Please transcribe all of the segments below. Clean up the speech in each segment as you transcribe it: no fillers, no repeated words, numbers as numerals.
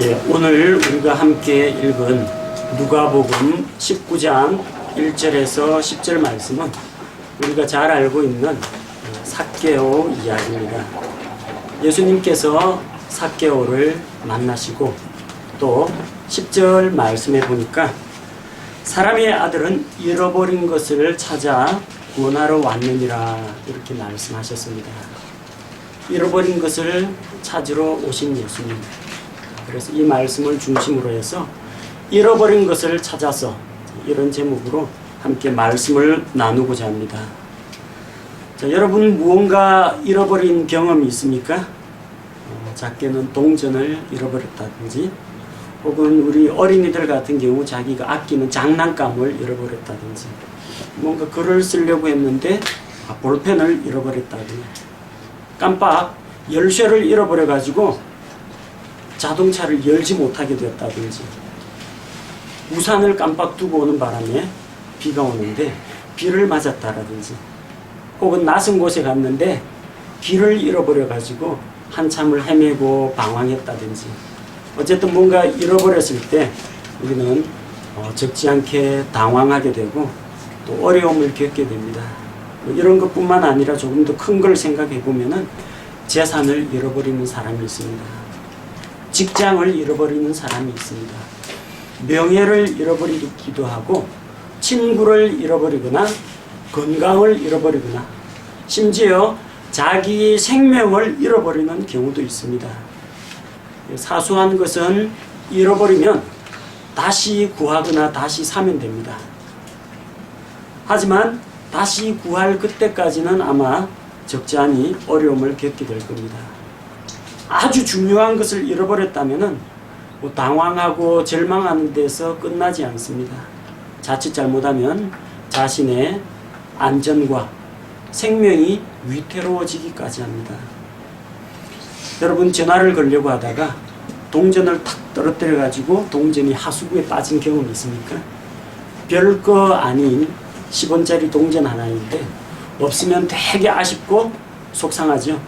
예, 오늘 우리가 함께 읽은 누가복음 19장 1절에서 10절 말씀은 우리가 잘 알고 있는 삭개오 이야기입니다. 예수님께서 삭개오를 만나시고 또 10절 말씀에 보니까 사람의 아들은 잃어버린 것을 찾아 구원하러 왔느니라 이렇게 말씀하셨습니다. 잃어버린 것을 찾으러 오신 예수님. 그래서 이 말씀을 중심으로 해서 잃어버린 것을 찾아서 이런 제목으로 함께 말씀을 나누고자 합니다. 자, 여러분 무언가 잃어버린 경험이 있습니까? 작게는 동전을 잃어버렸다든지 혹은 우리 어린이들 같은 경우 자기가 아끼는 장난감을 잃어버렸다든지 뭔가 글을 쓰려고 했는데 볼펜을 잃어버렸다든지 깜빡 열쇠를 잃어버려 가지고 자동차를 열지 못하게 됐다든지 우산을 깜빡 두고 오는 바람에 비가 오는데 비를 맞았다라든지 혹은 낯선 곳에 갔는데 길을 잃어버려 가지고 한참을 헤매고 방황했다든지 어쨌든 뭔가 잃어버렸을 때 우리는 적지 않게 당황하게 되고 또 어려움을 겪게 됩니다. 이런 것뿐만 아니라 조금 더 큰 걸 생각해 보면은 재산을 잃어버리는 사람이 있습니다. 직장을 잃어버리는 사람이 있습니다. 명예를 잃어버리기도 하고 친구를 잃어버리거나 건강을 잃어버리거나 심지어 자기 생명을 잃어버리는 경우도 있습니다. 사소한 것은 잃어버리면 다시 구하거나 다시 사면 됩니다. 하지만 다시 구할 그때까지는 아마 적잖이 어려움을 겪게 될 겁니다. 아주 중요한 것을 잃어버렸다면 당황하고 절망하는 데서 끝나지 않습니다. 자칫 잘못하면 자신의 안전과 생명이 위태로워지기까지 합니다. 여러분 전화를 걸려고 하다가 동전을 탁 떨어뜨려 가지고 동전이 하수구에 빠진 경험 있습니까? 별거 아닌 10원짜리 동전 하나인데 없으면 되게 아쉽고 속상하죠.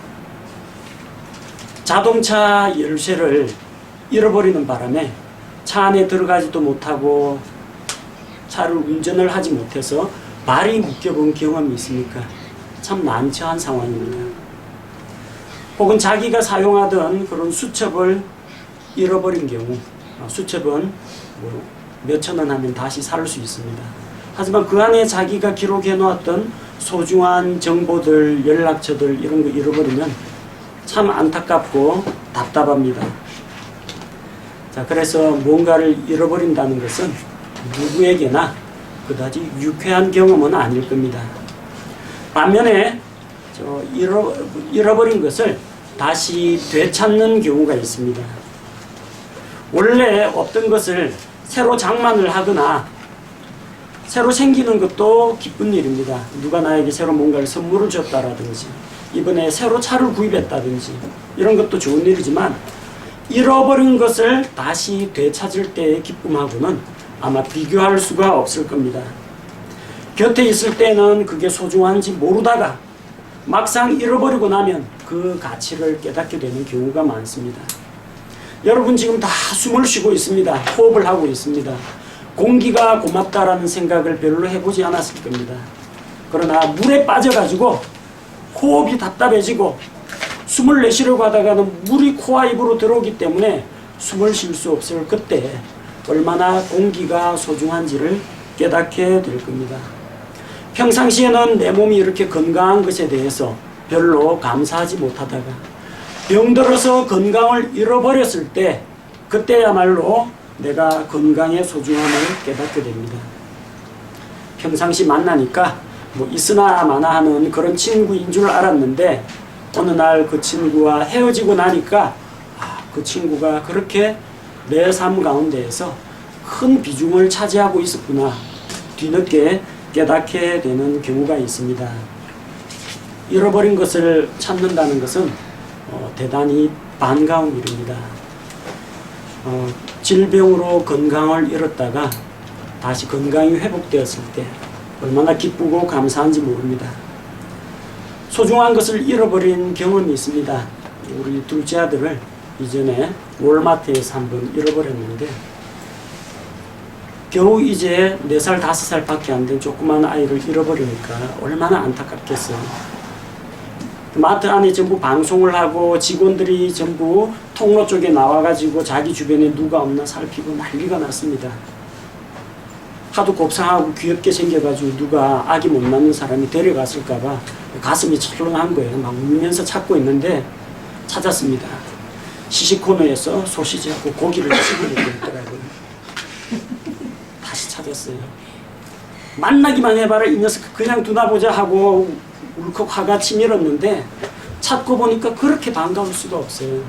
자동차 열쇠를 잃어버리는 바람에 차 안에 들어가지도 못하고 차를 운전을 하지 못해서 발이 묶여본 경험이 있습니까? 참 난처한 상황입니다. 혹은 자기가 사용하던 그런 수첩을 잃어버린 경우 수첩은 몇천 원 하면 다시 살 수 있습니다. 하지만 그 안에 자기가 기록해 놓았던 소중한 정보들, 연락처들 이런 거 잃어버리면 참 안타깝고 답답합니다. 자, 그래서 뭔가를 잃어버린다는 것은 누구에게나 그다지 유쾌한 경험은 아닐 겁니다. 반면에 잃어버린 것을 다시 되찾는 경우가 있습니다. 원래 없던 것을 새로 장만을 하거나 새로 생기는 것도 기쁜 일입니다. 누가 나에게 새로 뭔가를 선물을 줬다라든지 이번에 새로 차를 구입했다든지 이런 것도 좋은 일이지만 잃어버린 것을 다시 되찾을 때의 기쁨하고는 아마 비교할 수가 없을 겁니다. 곁에 있을 때는 그게 소중한지 모르다가 막상 잃어버리고 나면 그 가치를 깨닫게 되는 경우가 많습니다. 여러분 지금 다 숨을 쉬고 있습니다. 호흡을 하고 있습니다. 공기가 고맙다라는 생각을 별로 해보지 않았을 겁니다. 그러나 물에 빠져가지고 호흡이 답답해지고 숨을 내쉬려고 하다가는 물이 코와 입으로 들어오기 때문에 숨을 쉴 수 없을 그때 얼마나 공기가 소중한지를 깨닫게 될 겁니다. 평상시에는 내 몸이 이렇게 건강한 것에 대해서 별로 감사하지 못하다가 병들어서 건강을 잃어버렸을 때 그때야말로 내가 건강의 소중함을 깨닫게 됩니다. 평상시 만나니까 있으나 마나 하는 그런 친구인 줄 알았는데 어느 날 그 친구와 헤어지고 나니까 그 친구가 그렇게 내 삶 가운데에서 큰 비중을 차지하고 있었구나 뒤늦게 깨닫게 되는 경우가 있습니다. 잃어버린 것을 찾는다는 것은 대단히 반가운 일입니다. 질병으로 건강을 잃었다가 다시 건강이 회복되었을 때 얼마나 기쁘고 감사한지 모릅니다. 소중한 것을 잃어버린 경험이 있습니다. 우리 둘째 아들을 이전에 월마트에서 한번 잃어버렸는데 겨우 이제 4살, 5살 밖에 안 된 조그만 아이를 잃어버리니까 얼마나 안타깝겠어요. 마트 안에 전부 방송을 하고 직원들이 전부 통로 쪽에 나와가지고 자기 주변에 누가 없나 살피고 난리가 났습니다. 하도 곱상하고 귀엽게 생겨가지고 누가 아기 못 낳는 사람이 데려갔을까봐 가슴이 철렁한 거예요. 막 울면서 찾고 있는데 찾았습니다. 시식코너에서 소시지하고 고기를 집어내고 있더라고요. 다시 찾았어요. 만나기만 해봐라 이 녀석 그냥 두나보자 하고 울컥 화가 치밀었는데 찾고 보니까 그렇게 반가울 수가 없어요.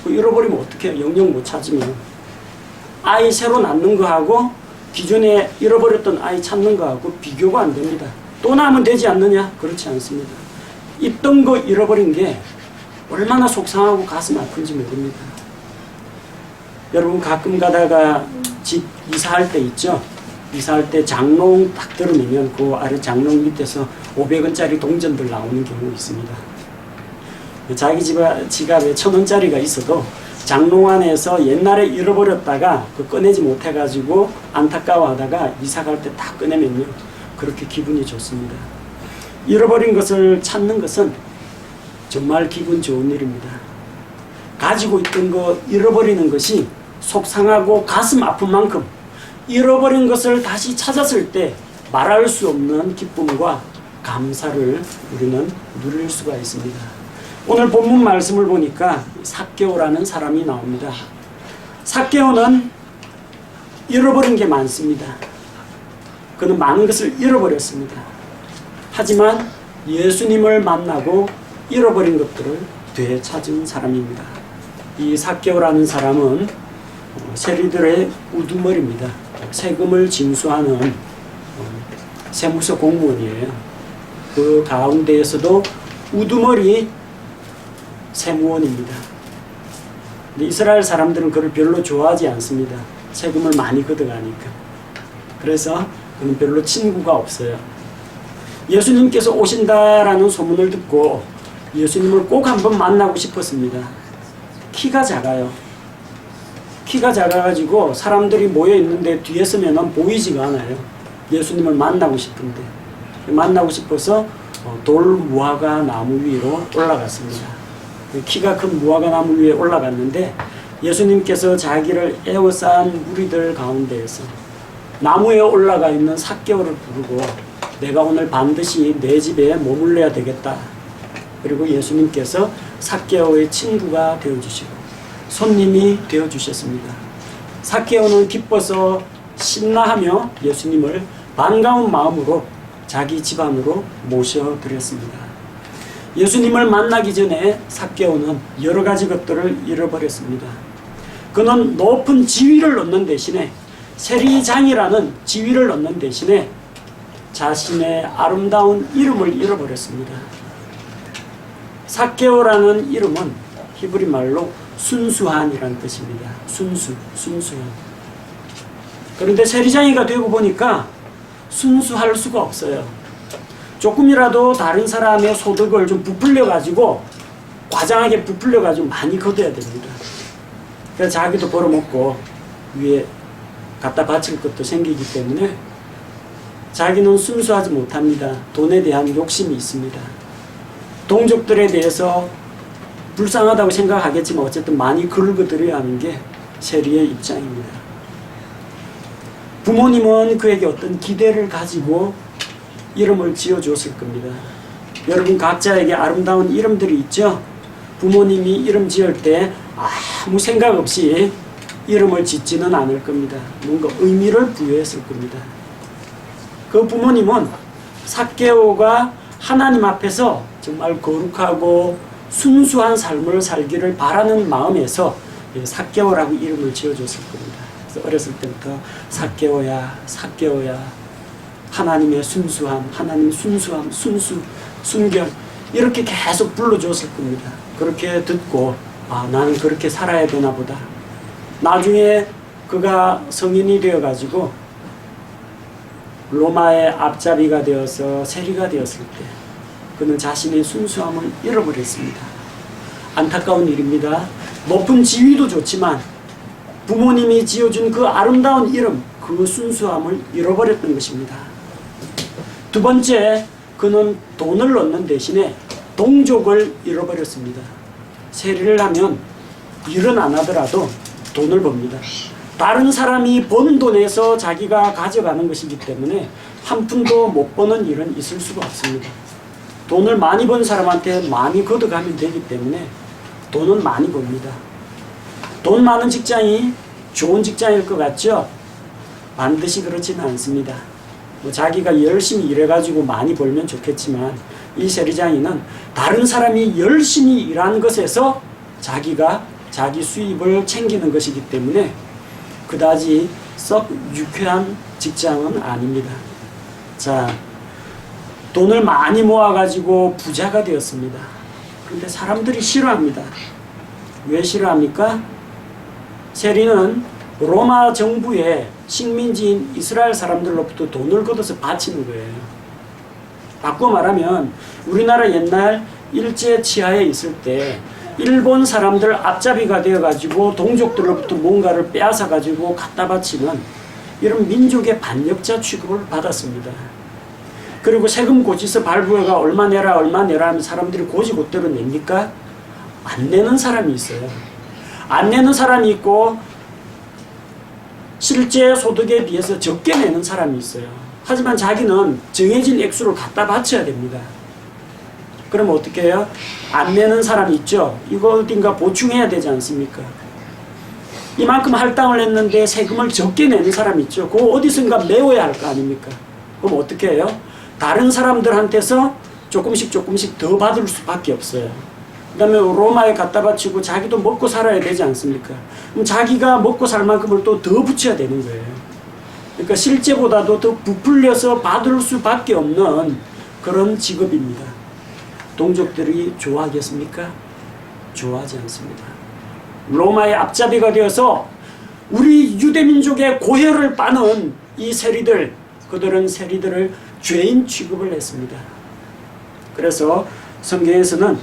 잃어버리면 어떡해요. 영영 못 찾으면. 아이 새로 낳는 거하고 기존에 잃어버렸던 아이 찾는 거하고 비교가 안 됩니다. 또 낳으면 되지 않느냐? 그렇지 않습니다. 있던 거 잃어버린 게 얼마나 속상하고 가슴 아픈지 모릅니다. 여러분 가끔 가다가 집 이사할 때 있죠? 이사할 때 장롱 딱 들으면 그 아래 장롱 밑에서 500원짜리 동전들 나오는 경우 있습니다. 자기 지갑에 1000원짜리가 있어도 장롱 안에서 옛날에 잃어버렸다가 그 꺼내지 못해가지고 안타까워하다가 이사 갈 때 딱 꺼내면요 그렇게 기분이 좋습니다. 잃어버린 것을 찾는 것은 정말 기분 좋은 일입니다. 가지고 있던 거 잃어버리는 것이 속상하고 가슴 아픈 만큼 잃어버린 것을 다시 찾았을 때 말할 수 없는 기쁨과 감사를 우리는 누릴 수가 있습니다. 오늘 본문 말씀을 보니까 삭개오라는 사람이 나옵니다. 삭개오는 잃어버린 게 많습니다. 그는 많은 것을 잃어버렸습니다. 하지만 예수님을 만나고 잃어버린 것들을 되찾은 사람입니다. 이 삭개오라는 사람은 세리들의 우두머리입니다. 세금을 징수하는 세무서 공무원이에요. 그 가운데에서도 우두머리 세무원입니다. 근데 이스라엘 사람들은 그를 별로 좋아하지 않습니다. 세금을 많이 걷어가니까. 그래서 그는 별로 친구가 없어요. 예수님께서 오신다라는 소문을 듣고 예수님을 꼭 한번 만나고 싶었습니다. 키가 작아요. 키가 작아가지고 사람들이 모여있는데 뒤에 서면 보이지가 않아요. 예수님을 만나고 싶은데. 만나고 싶어서 돌 무화과 나무 위로 올라갔습니다. 키가 큰 무화과 나무 위에 올라갔는데 예수님께서 자기를 에워싼 무리들 가운데에서 나무에 올라가 있는 삭개오를 부르고 내가 오늘 반드시 내 집에 머물러야 되겠다. 그리고 예수님께서 삭개오의 친구가 되어주시고 손님이 되어주셨습니다. 삭개오는 기뻐서 신나하며 예수님을 반가운 마음으로 자기 집 안으로 모셔드렸습니다. 예수님을 만나기 전에 삭개오는 여러 가지 것들을 잃어버렸습니다. 그는 높은 지위를 얻는 대신에 세리장이라는 지위를 얻는 대신에 자신의 아름다운 이름을 잃어버렸습니다. 삭개오라는 이름은 히브리 말로 순수한이라는 뜻입니다. 순수한. 그런데 세리장이가 되고 보니까 순수할 수가 없어요. 조금이라도 다른 사람의 소득을 좀 부풀려가지고 과장하게 부풀려가지고 많이 거둬야 됩니다. 그래서 자기도 벌어먹고 위에 갖다 바칠 것도 생기기 때문에 자기는 순수하지 못합니다. 돈에 대한 욕심이 있습니다. 동족들에 대해서 불쌍하다고 생각하겠지만 어쨌든 많이 긁어들여야 하는 게 세리의 입장입니다. 부모님은 그에게 어떤 기대를 가지고 이름을 지어줬을 겁니다. 여러분 각자에게 아름다운 이름들이 있죠? 부모님이 이름 지을 때 아무 생각 없이 이름을 짓지는 않을 겁니다. 뭔가 의미를 부여했을 겁니다. 그 부모님은 삭개오가 하나님 앞에서 정말 거룩하고 순수한 삶을 살기를 바라는 마음에서 삭개오라고 이름을 지어줬을 겁니다. 그래서 어렸을 때부터 삭개오야, 삭개오야, 하나님의 순수함, 하나님 순수함, 순결 이렇게 계속 불러줬을 겁니다. 그렇게 듣고 나는 그렇게 살아야 되나 보다. 나중에 그가 성인이 되어가지고 로마의 앞잡이가 되어서 세리가 되었을 때 그는 자신의 순수함을 잃어버렸습니다. 안타까운 일입니다. 높은 지위도 좋지만 부모님이 지어준 그 아름다운 이름, 그 순수함을 잃어버렸던 것입니다. 두 번째, 그는 돈을 얻는 대신에 동족을 잃어버렸습니다. 세리를 하면 일은 안 하더라도 돈을 법니다. 다른 사람이 번 돈에서 자기가 가져가는 것이기 때문에 한 푼도 못 버는 일은 있을 수가 없습니다. 돈을 많이 번 사람한테 많이 걷어가면 되기 때문에 돈은 많이 법니다. 돈 많은 직장이 좋은 직장일 것 같죠? 반드시 그렇지는 않습니다. 자기가 열심히 일해가지고 많이 벌면 좋겠지만 이 세리장이는 다른 사람이 열심히 일한 것에서 자기가 자기 수입을 챙기는 것이기 때문에 그다지 썩 유쾌한 직장은 아닙니다. 자, 돈을 많이 모아가지고 부자가 되었습니다. 그런데 사람들이 싫어합니다. 왜 싫어합니까? 세리는 로마 정부의 식민지인 이스라엘 사람들로부터 돈을 걷어서 바치는 거예요. 바꿔 말하면 우리나라 옛날 일제 치하에 있을 때 일본 사람들 앞잡이가 되어가지고 동족들로부터 뭔가를 빼앗아가지고 갖다 바치는 이런 민족의 반역자 취급을 받았습니다. 그리고 세금 고지서 발부해가 얼마 내라 하면 사람들이 고지고대로 냅니까? 안 내는 사람이 있어요. 안 내는 사람이 있고 실제 소득에 비해서 적게 내는 사람이 있어요. 하지만 자기는 정해진 액수를 갖다 바쳐야 됩니다. 그럼 어떻게 해요? 안 내는 사람이 있죠. 이거 어딘가 보충해야 되지 않습니까? 이만큼 할당을 했는데 세금을 적게 내는 사람이 있죠. 그거 어디선가 메워야 할 거 아닙니까? 그럼 어떻게 해요? 다른 사람들한테서 조금씩 더 받을 수밖에 없어요. 그 다음에 로마에 갖다 바치고 자기도 먹고 살아야 되지 않습니까? 그럼 자기가 먹고 살 만큼을 또 더 붙여야 되는 거예요. 그러니까 실제보다도 더 부풀려서 받을 수밖에 없는 그런 직업입니다. 동족들이 좋아하겠습니까? 좋아하지 않습니다. 로마의 앞잡이가 되어서 우리 유대민족의 고혈을 빠는 이 세리들, 그들은 세리들을 죄인 취급을 했습니다. 그래서 성경에서는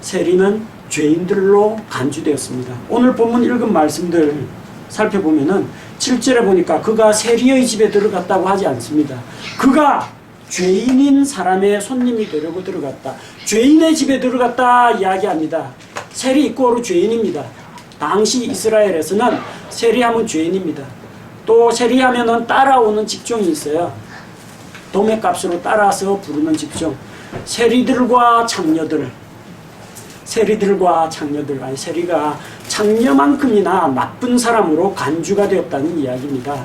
세리는 죄인들로 간주되었습니다. 오늘 본문 읽은 말씀들 살펴보면은 7절에 보니까 그가 세리의 집에 들어갔다고 하지 않습니다. 그가 죄인인 사람의 손님이 되려고 들어갔다. 죄인의 집에 들어갔다 이야기합니다. 세리 이꼬르 죄인입니다. 당시 이스라엘에서는 세리하면 죄인입니다. 또 세리하면은 따라오는 직종이 있어요. 도매값으로 따라서 부르는 직종. 세리들과 창녀들, 아니 세리가 창녀만큼이나 나쁜 사람으로 간주가 되었다는 이야기입니다.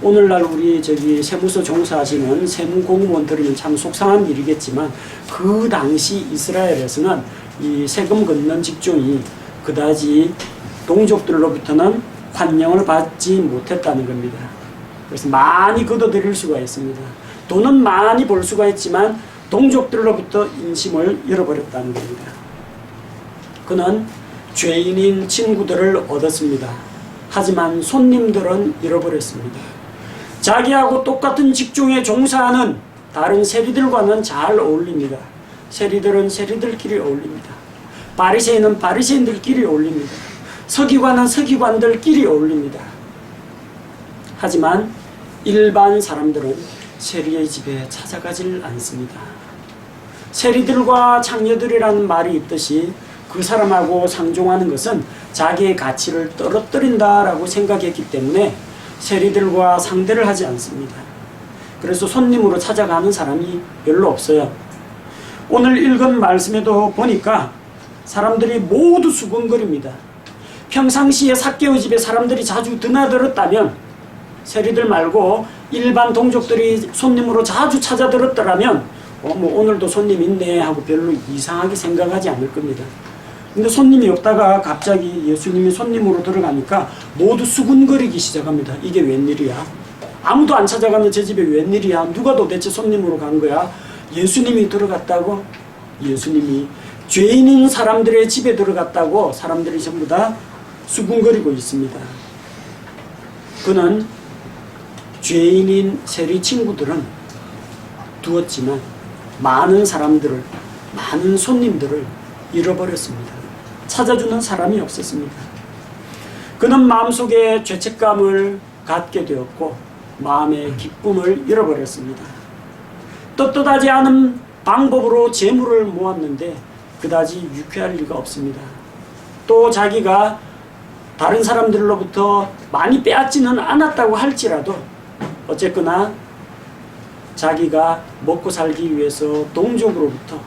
오늘날 우리 세무서 종사하시는 세무공무원 들으면 참 속상한 일이겠지만 그 당시 이스라엘에서는 이 세금 걷는 직종이 그다지 동족들로부터는 환영을 받지 못했다는 겁니다. 그래서 많이 걷어들일 수가 있습니다. 돈은 많이 벌 수가 있지만 동족들로부터 인심을 잃어버렸다는 겁니다. 그는 죄인인 친구들을 얻었습니다. 하지만 손님들은 잃어버렸습니다. 자기하고 똑같은 직종에 종사하는 다른 세리들과는 잘 어울립니다. 세리들은 세리들끼리 어울립니다. 바리새인은 바리새인들끼리 어울립니다. 서기관은 서기관들끼리 어울립니다. 하지만 일반 사람들은 세리의 집에 찾아가질 않습니다. 세리들과 창녀들이라는 말이 있듯이 그 사람하고 상종하는 것은 자기의 가치를 떨어뜨린다라고 생각했기 때문에 세리들과 상대를 하지 않습니다. 그래서 손님으로 찾아가는 사람이 별로 없어요. 오늘 읽은 말씀에도 보니까 사람들이 모두 수군거립니다. 평상시에 삭개오 집에 사람들이 자주 드나들었다면, 세리들 말고 일반 동족들이 손님으로 자주 찾아들었더라면 오늘도 손님 있네 하고 별로 이상하게 생각하지 않을 겁니다. 근데 손님이 없다가 갑자기 예수님이 손님으로 들어가니까 모두 수군거리기 시작합니다. 이게 웬일이야? 아무도 안 찾아가는 제 집에 웬일이야? 누가 도대체 손님으로 간 거야? 예수님이 들어갔다고? 예수님이 죄인인 사람들의 집에 들어갔다고 사람들이 전부 다 수군거리고 있습니다. 그는 죄인인 세리 친구들은 두었지만 많은 사람들을, 많은 손님들을 잃어버렸습니다. 찾아주는 사람이 없었습니다. 그는 마음속에 죄책감을 갖게 되었고 마음의 기쁨을 잃어버렸습니다. 떳떳하지 않은 방법으로 재물을 모았는데 그다지 유쾌할 리가 없습니다. 또 자기가 다른 사람들로부터 많이 빼앗지는 않았다고 할지라도 어쨌거나 자기가 먹고 살기 위해서 동족으로부터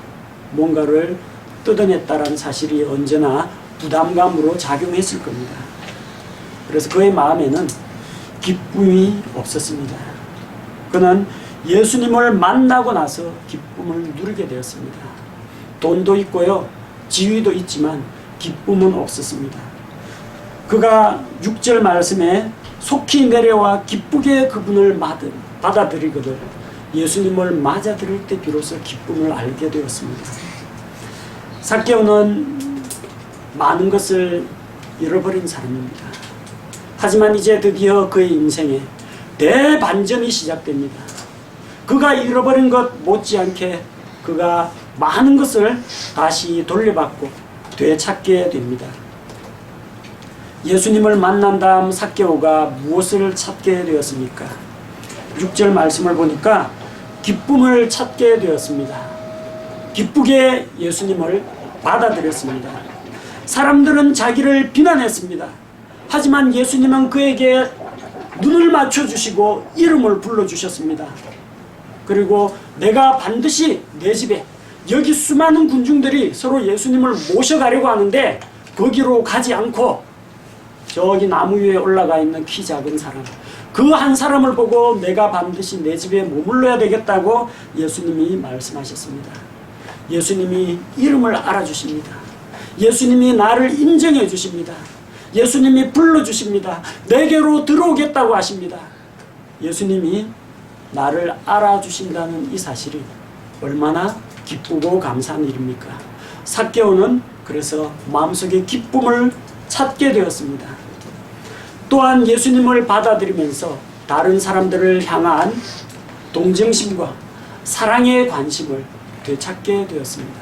뭔가를 뜯어냈다는 사실이 언제나 부담감으로 작용했을 겁니다. 그래서 그의 마음에는 기쁨이 없었습니다. 그는 예수님을 만나고 나서 기쁨을 누리게 되었습니다. 돈도 있고요, 지위도 있지만 기쁨은 없었습니다. 그가 6절 말씀에 속히 내려와 기쁘게 그분을 받아들이거든 예수님을 맞아들일 때 비로소 기쁨을 알게 되었습니다. 삭개오는 많은 것을 잃어버린 사람입니다. 하지만 이제 드디어 그의 인생에 대반전이 시작됩니다. 그가 잃어버린 것 못지않게 그가 많은 것을 다시 돌려받고 되찾게 됩니다. 예수님을 만난 다음 삭개오가 무엇을 찾게 되었습니까? 6절 말씀을 보니까 기쁨을 찾게 되었습니다. 기쁘게 예수님을 받아들였습니다. 사람들은 자기를 비난했습니다. 하지만 예수님은 그에게 눈을 맞춰주시고 이름을 불러주셨습니다. 그리고 내가 반드시 내 집에, 여기 수많은 군중들이 서로 예수님을 모셔가려고 하는데 거기로 가지 않고 저기 나무 위에 올라가 있는 키 작은 사람, 그 한 사람을 보고 내가 반드시 내 집에 머물러야 되겠다고 예수님이 말씀하셨습니다. 예수님이 이름을 알아주십니다. 예수님이 나를 인정해 주십니다. 예수님이 불러주십니다. 내게로 들어오겠다고 하십니다. 예수님이 나를 알아주신다는 이 사실이 얼마나 기쁘고 감사한 일입니까? 삭개오는 그래서 마음속에 기쁨을 찾게 되었습니다. 또한 예수님을 받아들이면서 다른 사람들을 향한 동정심과 사랑의 관심을 되찾게 되었습니다.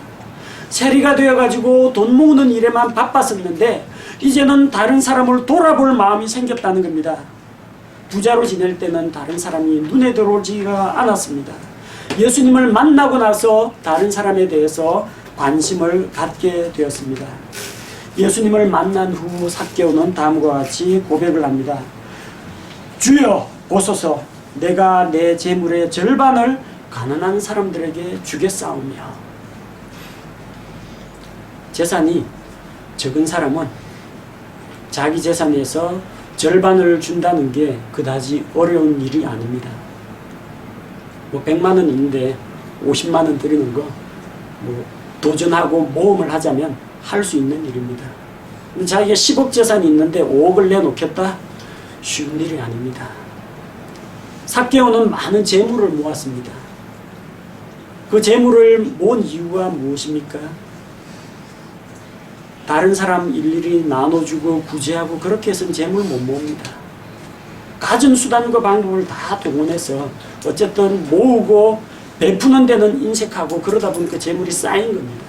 세리가 되어가지고 돈 모으는 일에만 바빴었는데 이제는 다른 사람을 돌아볼 마음이 생겼다는 겁니다. 부자로 지낼 때는 다른 사람이 눈에 들어오지가 않았습니다. 예수님을 만나고 나서 다른 사람에 대해서 관심을 갖게 되었습니다. 예수님을 만난 후 삭개오는 다음과 같이 고백을 합니다. 주여 보소서, 내가 내 재물의 절반을 가난한 사람들에게 주겠사오며. 재산이 적은 사람은 자기 재산에서 절반을 준다는 게 그다지 어려운 일이 아닙니다. 100만 원 있는데 50만 원 드리는 거 도전하고 모험을 하자면 할 수 있는 일입니다. 자기가 10억 재산이 있는데 5억을 내놓겠다? 쉬운 일이 아닙니다. 삭개오는 많은 재물을 모았습니다. 그 재물을 모은 이유가 무엇입니까? 다른 사람 일일이 나눠주고 구제하고 그렇게 해서는 재물 못 모읍니다. 가진 수단과 방법을 다 동원해서 어쨌든 모으고 베푸는 데는 인색하고 그러다 보니까 재물이 쌓인 겁니다.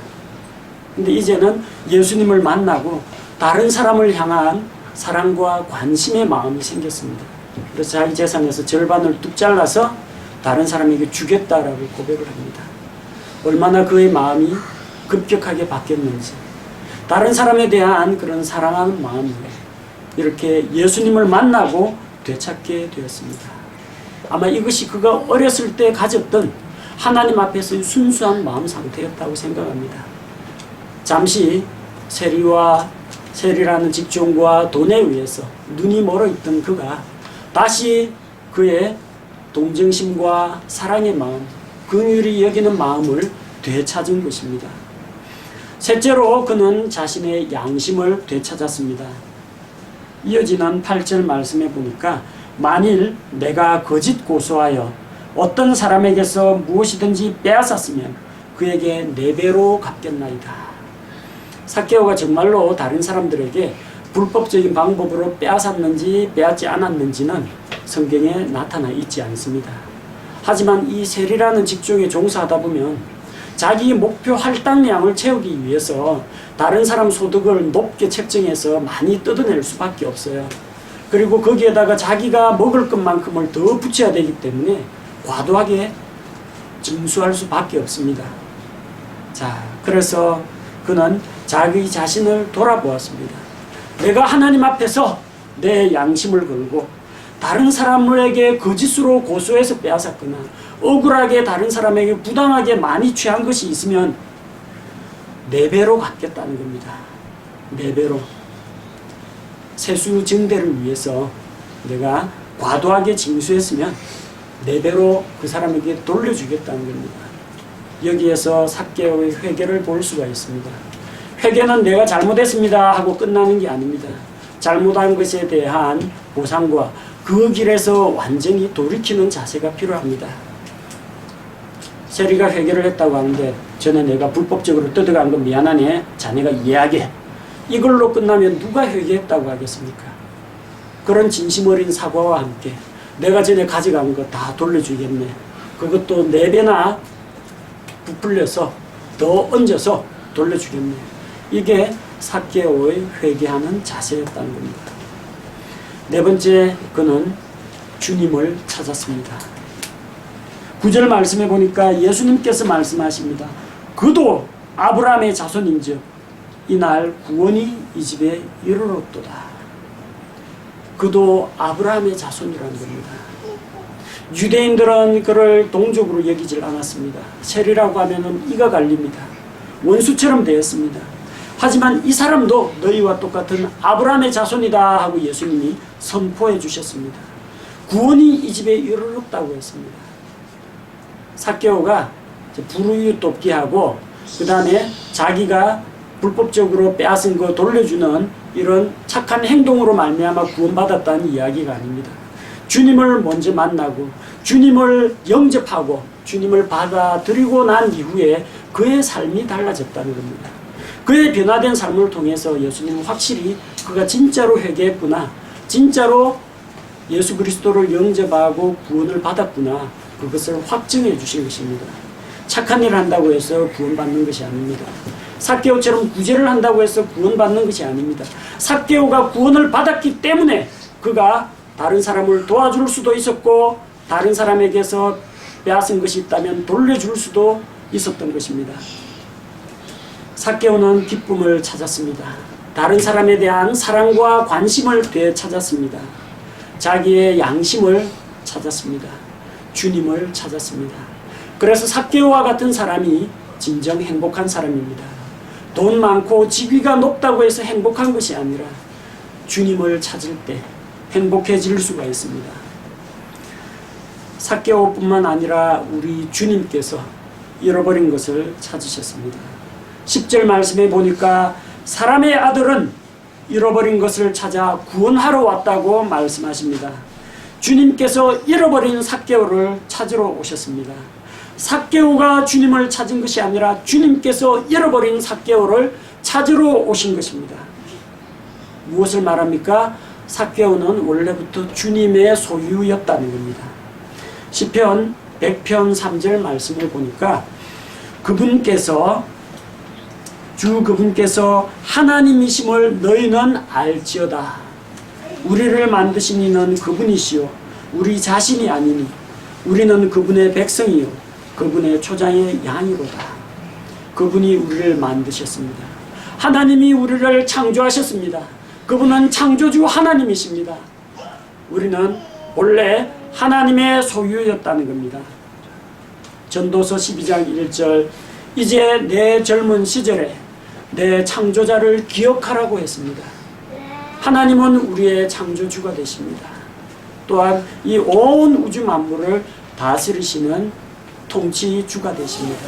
근데 이제는 예수님을 만나고 다른 사람을 향한 사랑과 관심의 마음이 생겼습니다. 그래서 자기 재산에서 절반을 뚝 잘라서 다른 사람에게 주겠다라고 고백을 합니다. 얼마나 그의 마음이 급격하게 바뀌었는지, 다른 사람에 대한 그런 사랑하는 마음을 이렇게 예수님을 만나고 되찾게 되었습니다. 아마 이것이 그가 어렸을 때 가졌던 하나님 앞에서의 순수한 마음 상태였다고 생각합니다. 잠시 세리라는 직종과 돈에 의해서 눈이 멀어 있던 그가 다시 그의 동정심과 사랑의 마음, 긍휼히 여기는 마음을 되찾은 것입니다. 셋째로 그는 자신의 양심을 되찾았습니다. 이어지는 8절 말씀에 보니까 만일 내가 거짓 고소하여 어떤 사람에게서 무엇이든지 빼앗았으면 그에게 4배로 갚겠나이다. 삭개오가 정말로 다른 사람들에게 불법적인 방법으로 빼앗았는지 빼앗지 않았는지는 성경에 나타나 있지 않습니다. 하지만 이 세리라는 직종에 종사하다 보면 자기 목표 할당량을 채우기 위해서 다른 사람 소득을 높게 책정해서 많이 뜯어낼 수밖에 없어요. 그리고 거기에다가 자기가 먹을 것만큼을 더 붙여야 되기 때문에 과도하게 징수할 수밖에 없습니다. 자, 그래서 그는 자기 자신을 돌아보았습니다. 내가 하나님 앞에서 내 양심을 걸고 다른 사람에게 거짓으로 고소해서 빼앗았거나 억울하게 다른 사람에게 부당하게 많이 취한 것이 있으면 4배로 갚겠다는 겁니다. 4배로. 세수 증대를 위해서 내가 과도하게 징수했으면 4배로 그 사람에게 돌려주겠다는 겁니다. 여기에서 삭개오의 회개를 볼 수가 있습니다. 회개는 내가 잘못했습니다 하고 끝나는 게 아닙니다. 잘못한 것에 대한 보상과 그 길에서 완전히 돌이키는 자세가 필요합니다. 세리가 회개를 했다고 하는데 전에 내가 불법적으로 뜯어간 거 미안하네, 자네가 이해하게, 이걸로 끝나면 누가 회개했다고 하겠습니까? 그런 진심 어린 사과와 함께 내가 전에 가져간 거 다 돌려주겠네, 그것도 4배나 부풀려서 더 얹어서 돌려주겠네, 이게 삭개오의 회개하는 자세였다는 겁니다. 4번째, 그는 주님을 찾았습니다. 9절 말씀해 보니까 예수님께서 말씀하십니다. 그도 아브라함의 자손인즉 이날 구원이 이 집에 이르렀도다. 그도 아브라함의 자손이라는 겁니다. 유대인들은 그를 동족으로 여기질 않았습니다. 세리라고 하면은 이가 갈립니다. 원수처럼 되었습니다. 하지만 이 사람도 너희와 똑같은 아브라함의 자손이다 하고 예수님이 선포해 주셨습니다. 구원이 이 집에 이르렀다고 했습니다. 삭개오가 불우유 돕기 하고 그 다음에 자기가 불법적으로 빼앗은 거 돌려주는 이런 착한 행동으로 말미암아 구원받았다는 이야기가 아닙니다. 주님을 먼저 만나고 주님을 영접하고 주님을 받아들이고 난 이후에 그의 삶이 달라졌다는 겁니다. 그의 변화된 삶을 통해서 예수님은 확실히 그가 진짜로 회개했구나, 진짜로 예수 그리스도를 영접하고 구원을 받았구나, 그것을 확증해 주신 것입니다. 착한 일을 한다고 해서 구원받는 것이 아닙니다. 삭개오처럼 구제를 한다고 해서 구원받는 것이 아닙니다. 삭개오가 구원을 받았기 때문에 그가 다른 사람을 도와줄 수도 있었고 다른 사람에게서 빼앗은 것이 있다면 돌려줄 수도 있었던 것입니다. 삭개오는 기쁨을 찾았습니다. 다른 사람에 대한 사랑과 관심을 되찾았습니다. 자기의 양심을 찾았습니다. 주님을 찾았습니다. 그래서 삭개오와 같은 사람이 진정 행복한 사람입니다. 돈 많고 직위가 높다고 해서 행복한 것이 아니라 주님을 찾을 때 행복해질 수가 있습니다. 삭개오뿐만 아니라 우리 주님께서 잃어버린 것을 찾으셨습니다. 10절 말씀에 보니까 사람의 아들은 잃어버린 것을 찾아 구원하러 왔다고 말씀하십니다. 주님께서 잃어버린 삭개오를 찾으러 오셨습니다. 삭개오가 주님을 찾은 것이 아니라 주님께서 잃어버린 삭개오를 찾으러 오신 것입니다. 무엇을 말합니까? 삭개오는 원래부터 주님의 소유였다는 겁니다. 시편 100편 3절 말씀을 보니까 그분께서 하나님이심을 너희는 알지어다. 우리를 만드신 이는 그분이시요 우리 자신이 아니니 우리는 그분의 백성이요 그분의 초장의 양이로다. 그분이 우리를 만드셨습니다. 하나님이 우리를 창조하셨습니다. 그분은 창조주 하나님이십니다. 우리는 본래 하나님의 소유였다는 겁니다. 전도서 12장 1절 이제 내 젊은 시절에 내 창조자를 기억하라고 했습니다. 하나님은 우리의 창조주가 되십니다. 또한 이 온 우주 만물을 다스리시는 통치주가 되십니다.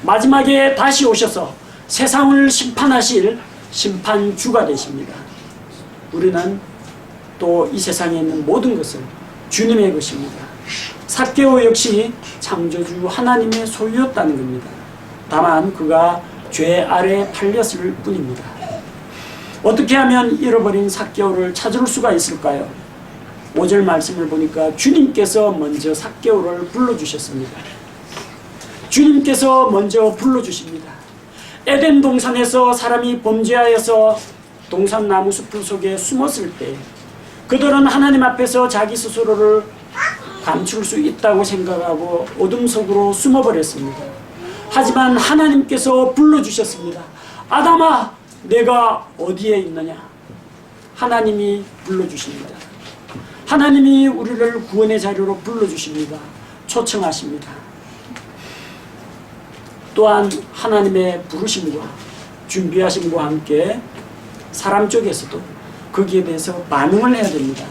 마지막에 다시 오셔서 세상을 심판하실 심판주가 되십니다. 우리는 또 이 세상에 있는 모든 것은 주님의 것입니다. 삭개오 역시 창조주 하나님의 소유였다는 겁니다. 다만 그가 죄 아래 팔렸을 뿐입니다. 어떻게 하면 잃어버린 삭개오를 찾을 수가 있을까요? 5절 말씀을 보니까 주님께서 먼저 삭개오를 불러주셨습니다. 주님께서 먼저 불러주십니다. 에덴 동산에서 사람이 범죄하여서 동산 나무 숲을 속에 숨었을 때 그들은 하나님 앞에서 자기 스스로를 감출 수 있다고 생각하고 어둠 속으로 숨어버렸습니다. 하지만 하나님께서 불러주셨습니다. 아담아, 내가 어디에 있느냐? 하나님이 불러주십니다. 하나님이 우리를 구원의 자리로 불러주십니다. 초청하십니다. 또한 하나님의 부르심과 준비하심과 함께 사람 쪽에서도 거기에 대해서 반응을 해야 됩니다.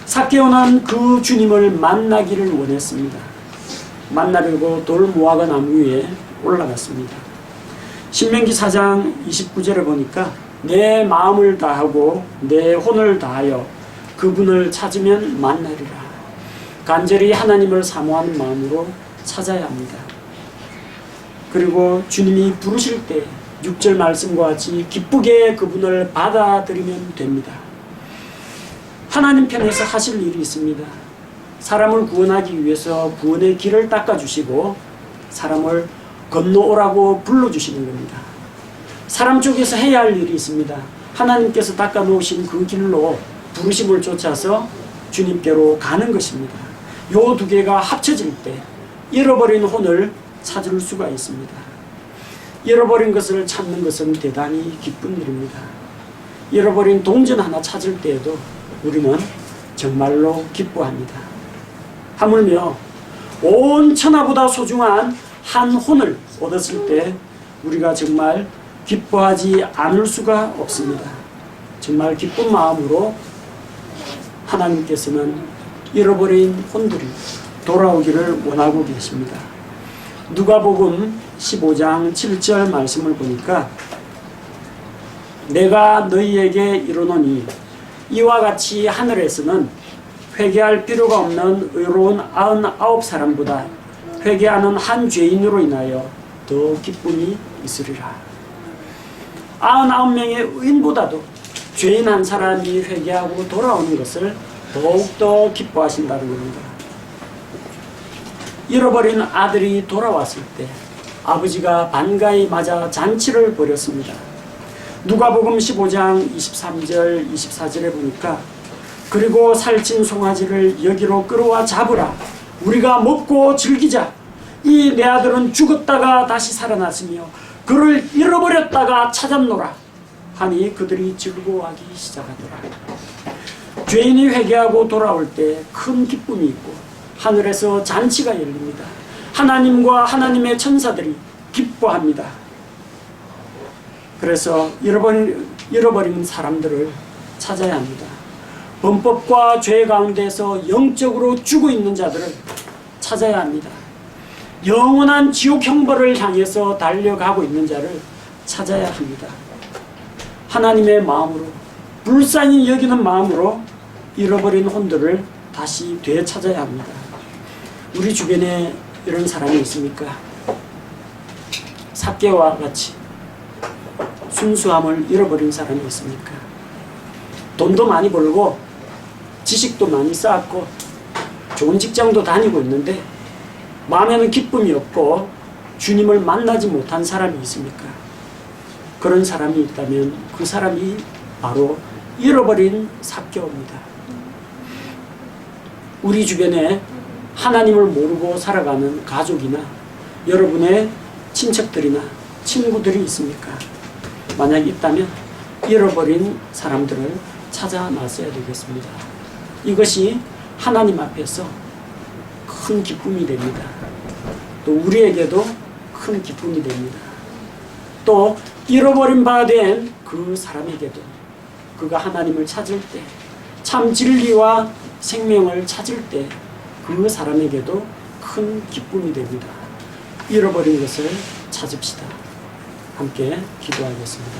삭개오는 그 주님을 만나기를 원했습니다. 만나려고 돌무화과 나무 위에 올라갔습니다. 신명기 4장 29절에 보니까 내 마음을 다하고 내 혼을 다하여 그분을 찾으면 만나리라. 간절히 하나님을 사모하는 마음으로 찾아야 합니다. 그리고 주님이 부르실 때 6절 말씀과 같이 기쁘게 그분을 받아들이면 됩니다. 하나님 편에서 하실 일이 있습니다. 사람을 구원하기 위해서 구원의 길을 닦아주시고 사람을 건너오라고 불러주시는 겁니다. 사람 쪽에서 해야 할 일이 있습니다. 하나님께서 닦아놓으신 그 길로 부르심을 쫓아서 주님께로 가는 것입니다. 요 두 개가 합쳐질 때 잃어버린 혼을 찾을 수가 있습니다. 잃어버린 것을 찾는 것은 대단히 기쁜 일입니다. 잃어버린 동전 하나 찾을 때에도 우리는 정말로 기뻐합니다. 하물며 온 천하보다 소중한 한 혼을 얻었을 때 우리가 정말 기뻐하지 않을 수가 없습니다. 정말 기쁜 마음으로 하나님께서는 잃어버린 혼들이 돌아오기를 원하고 계십니다. 누가복음 15장 7절 말씀을 보니까 내가 너희에게 이르노니 이와 같이 하늘에서는 회개할 필요가 없는 의로운 99사람보다 회개하는 한 죄인으로 인하여 더 기쁨이 있으리라. 99명의 의인보다도 죄인 한 사람이 회개하고 돌아오는 것을 더욱더 기뻐하신다는 겁니다. 잃어버린 아들이 돌아왔을 때 아버지가 반가이 맞아 잔치를 벌였습니다. 누가복음 15장 23절 24절에 보니까 그리고 살찐 송아지를 여기로 끌어와 잡으라. 우리가 먹고 즐기자. 이 내 아들은 죽었다가 다시 살아났으며 그를 잃어버렸다가 찾았노라. 하니 그들이 즐거워하기 시작하더라. 죄인이 회개하고 돌아올 때 큰 기쁨이 있고 하늘에서 잔치가 열립니다. 하나님과 하나님의 천사들이 기뻐합니다. 그래서 잃어버린 사람들을 찾아야 합니다. 범법과 죄 가운데서 영적으로 죽어 있는 자들을 찾아야 합니다. 영원한 지옥 형벌을 향해서 달려가고 있는 자를 찾아야 합니다. 하나님의 마음으로, 불쌍히 여기는 마음으로 잃어버린 혼들을 다시 되찾아야 합니다. 우리 주변에 이런 사람이 있습니까? 삭개와 같이 순수함을 잃어버린 사람이 있습니까? 돈도 많이 벌고 지식도 많이 쌓았고 좋은 직장도 다니고 있는데 마음에는 기쁨이 없고 주님을 만나지 못한 사람이 있습니까? 그런 사람이 있다면 그 사람이 바로 잃어버린 삭개오입니다. 우리 주변에 하나님을 모르고 살아가는 가족이나 여러분의 친척들이나 친구들이 있습니까? 만약 있다면 잃어버린 사람들을 찾아 나서야 되겠습니다. 이것이 하나님 앞에서 큰 기쁨이 됩니다. 또 우리에게도 큰 기쁨이 됩니다. 또 잃어버린 바 된 그 사람에게도 그가 하나님을 찾을 때, 참 진리와 생명을 찾을 때 그 사람에게도 큰 기쁨이 됩니다. 잃어버린 것을 찾읍시다. 함께 기도하겠습니다.